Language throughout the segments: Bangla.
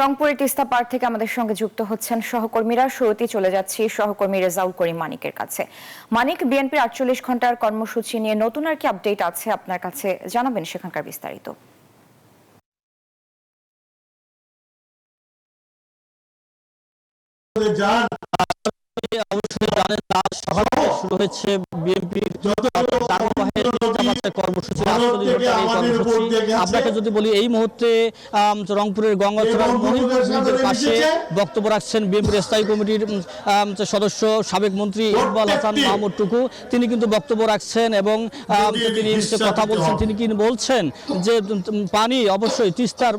রংপুরের তিস্তা পাড় থেকে আমাদের সঙ্গে যুক্ত হচ্ছেন সহকর্মীরা। শুরুতেই চলে যাচ্ছি সহকর্মী রেজাউল করিম মানিকের কাছে। মানিক, বিএনপির 48 ঘন্টার কর্মসূচি নিয়ে নতুন আর কি আপডেট আছে আপনার কাছে, জানাবেন সেখানকার বিস্তারিত। অবশ্যই জানেন, আজ সকাল থেকে শুরু হয়েছে বিএনপির কর্মসূচি। আপনাকে যদি বলি, এই মুহূর্তে রংপুরের গঙ্গাচড়া মহিপুরের পাশে বক্তব্য রাখছেন বিএনপির স্থায়ী কমিটির সদস্য সাবেক মন্ত্রী ইকবাল হাসান মাহমুদ টুকু। তিনি কিন্তু বক্তব্য রাখছেন এবং তিনি কথা বলছেন। তিনি কি বলছেন যে পানি অবশ্যই তিস্তার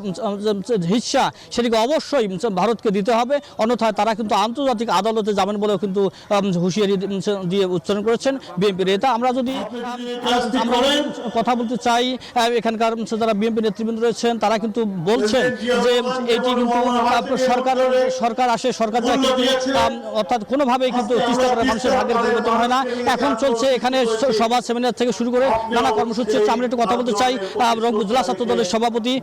হিস্সা, সেটিকে অবশ্যই ভারতকে দিতে হবে, অন্যথায় তারা কিন্তু আন্তর্জাতিক আদালতে যাবেন বলেও কিন্তু হুঁশিয়ারি দিয়ে উচ্চারণ করেছেন বিএনপির নেতা। আমরা যদি কথা বলতে চাই, এখানকার যারা বিএনপি নেতৃবৃন্দ রয়েছেন তারা কিন্তু বলছেন যে এটি কিন্তু সরকার আসে, সরকার যায়, অর্থাৎ কোনোভাবেই কিন্তু তিস্তা পাড়ের মানুষের ভাগ্যের পরিবর্তন হয় না। এখন চলছে এখানে সভা সেমিনার থেকে শুরু করে নানা কর্মসূচি। আমরা একটু কথা বলতে চাই রংপুর জেলা ছাত্র দলের সভাপতি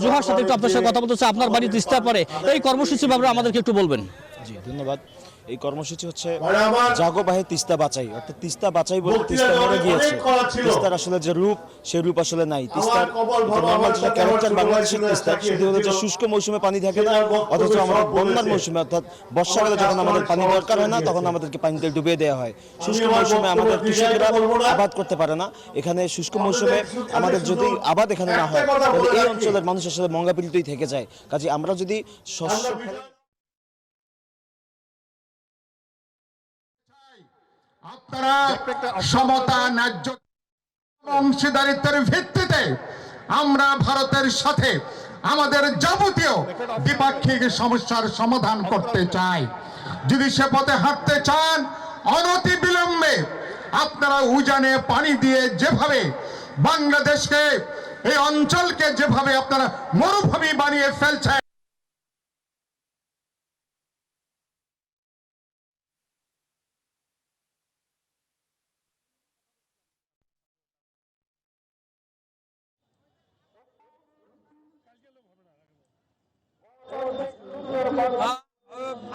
জুহার সাথে, একটু আপনার সাথে কথা বলতে চাই। আপনার বাড়ি তিস্তা পাড়ে, এই কর্মসূচি ব্যাপারে আমাদেরকে একটু বলবেন। জি, ধন্যবাদ। এই কর্মসূচি হচ্ছে জাগো বাহে তিস্তা বাঁচাই, অর্থাৎ তিস্তা বাঁচাই বলতে তিস্তা মরে গিয়েছে। তিস্তার আসলে যে রূপ, সেই রূপ আসলে নাই। তিস্তার নর্মাল যেটা ক্যারেক্টার বাংলাদেশের তিস্তার, সেটি হলো যে শুষ্ক মৌসুমে পানি থাকে না, অথচ আমাদের বন্যার মৌসুমে অর্থাৎ বর্ষাকালে যখন আমাদের পানি দরকার হয় না, তখন আমাদেরকে পানিতে ডুবিয়ে দেওয়া হয়। শুষ্ক মৌসুমে আমাদের কৃষকেরা আবাদ করতে পারে না। এখানে শুষ্ক মৌসুমে আমাদের যদি আবাদ এখানে না হয়, তাহলে এই অঞ্চলের মানুষ আসলে মঙ্গাপীড়িতই থেকে যায়। কাজে আমরা যদি শস্য আপনারা সমতা, ন্যায্য অংশীদারিত্বের ভিত্তিতে আমরা ভারতের সাথে আমাদের যাবতীয় দ্বিপাক্ষিক সমস্যার সমাধান করতে চাই। যদি সে পথে হাঁটতে চান, অনতি বিলম্বে আপনারা উজানে পানি দিয়ে যেভাবে বাংলাদেশকে, এই অঞ্চলকে যেভাবে আপনারা মরুভূমি বানিয়ে ফেলছেন,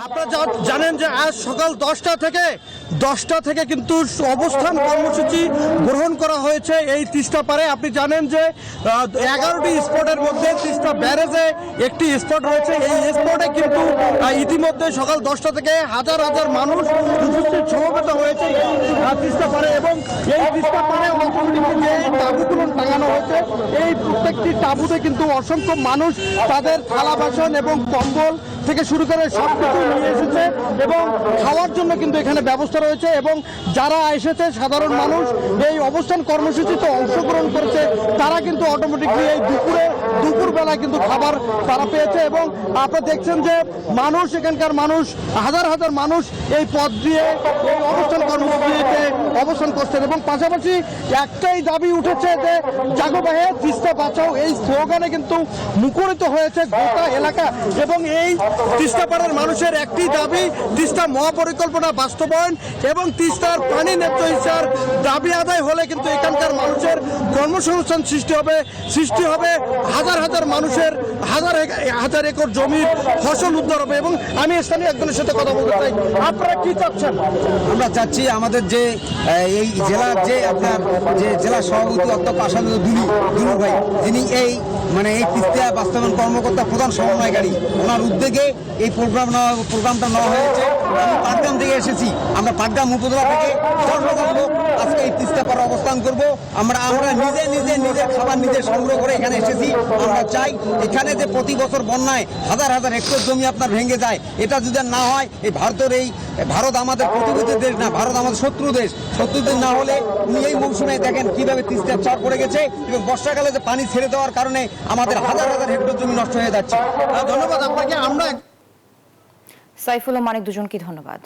আপনারা জানেন যে আজ সকাল 10টা থেকে কিন্তু অবস্থান কর্মসূচি গ্রহণ করা হয়েছে এই তিস্তা পারে। আপনি জানেন যে 11টি স্পটের মধ্যে তিস্তা ব্যারেজে একটি স্পট রয়েছে। এই স্পটে কিন্তু ইতিমধ্যে সকাল 10টা থেকে হাজার হাজার মানুষ উপস্থিত সমবেত হয়েছে তিস্তা পারে। এবং এই তিস্তা পারে যে তাঁবুগুলো টাঙানো হয়েছে, এই প্রত্যেকটি তাঁবুতে কিন্তু অসংখ্য মানুষ তাদের থালা বাসন এবং কম্বল থেকে শুরু করে সব কিছু নিয়ে এসেছে এবং খাওয়ার জন্য কিন্তু এখানে ব্যবস্থা রয়েছে। এবং যারা এসেছে সাধারণ মানুষ এই অবস্থান কর্মসূচিতে অংশগ্রহণ করেছে, তারা কিন্তু অটোমেটিকলি এই দুপুরবেলায় কিন্তু খাবার তারা পেয়েছে। এবং আপনারা দেখছেন যে মানুষ, এখানকার মানুষ, হাজার হাজার মানুষ এই পথ দিয়ে এই অবস্থান কর্মসূচিতে অবস্থান করছেন। এবং পাশাপাশি একটাই দাবি উঠেছে যে জাগো বাহে তিস্তা বাঁচাও, এই স্লোগানে কিন্তু মুখরিত হয়েছে গোটা এলাকা। এবং এই তিস্তা পাড়ের মানুষের একটি দাবি, তিস্তা মহাপরিকল্পনা বাস্তবায়ন এবং তিস্তার পানি ন্যায্য হিস্যার দাবি আদায় হলে কিন্তু এখানকার মানুষের কর্মসংস্থান সৃষ্টি হবে, হাজার হাজার মানুষের হাজার হাজার একর জমির ফসল উদ্ধার হবে। এবং আমি স্থানীয় একজনের সাথে কথা বলতে চাই, আপনারা কি চাচ্ছেন? আমরা চাচ্ছি আমাদের যে এই জেলার যে আপনার যে জেলা সভাপতি অধ্যক্ষ আসাদুল দুলু ভাই, যিনি এই তিস্তা বাস্তবায়ন কর্মকর্তা প্রধান সমন্বয়কারী, ওনার উদ্যোগে এই প্রোগ্রামটা নেওয়া হয়েছে। আমি পাটগ্রাম থেকে এসেছি, আমরা পাটগ্রাম উপজেলা থেকে 10,000 লোক আজকে এই তিস্তা পাড়ে অবস্থান করব। আমরা নিজে খাবার নিজে সংগ্রহ করে এখানে এসেছি। আমরা চাই এখানে যে প্রতি বছর বন্যায় হাজার হাজার হেক্টর জমি আপনার ভেঙে যায়, এটা যদি না হয়, ভারত আমাদের প্রতিবেশী দেশ না, ভারত আমাদের শত্রু দেশ না হলে উনি এই মৌসুমে দেখেন কিভাবে তিস্তার চর পড়ে গেছে এবং বর্ষাকালে যে পানি ছেড়ে দেওয়ার কারণে আমাদের হাজার হাজার হেক্টর জমি নষ্ট হয়ে যাচ্ছে। ধন্যবাদ আপনাকে। আমরা সাইফুল ও মানিক দুজনকে ধন্যবাদ।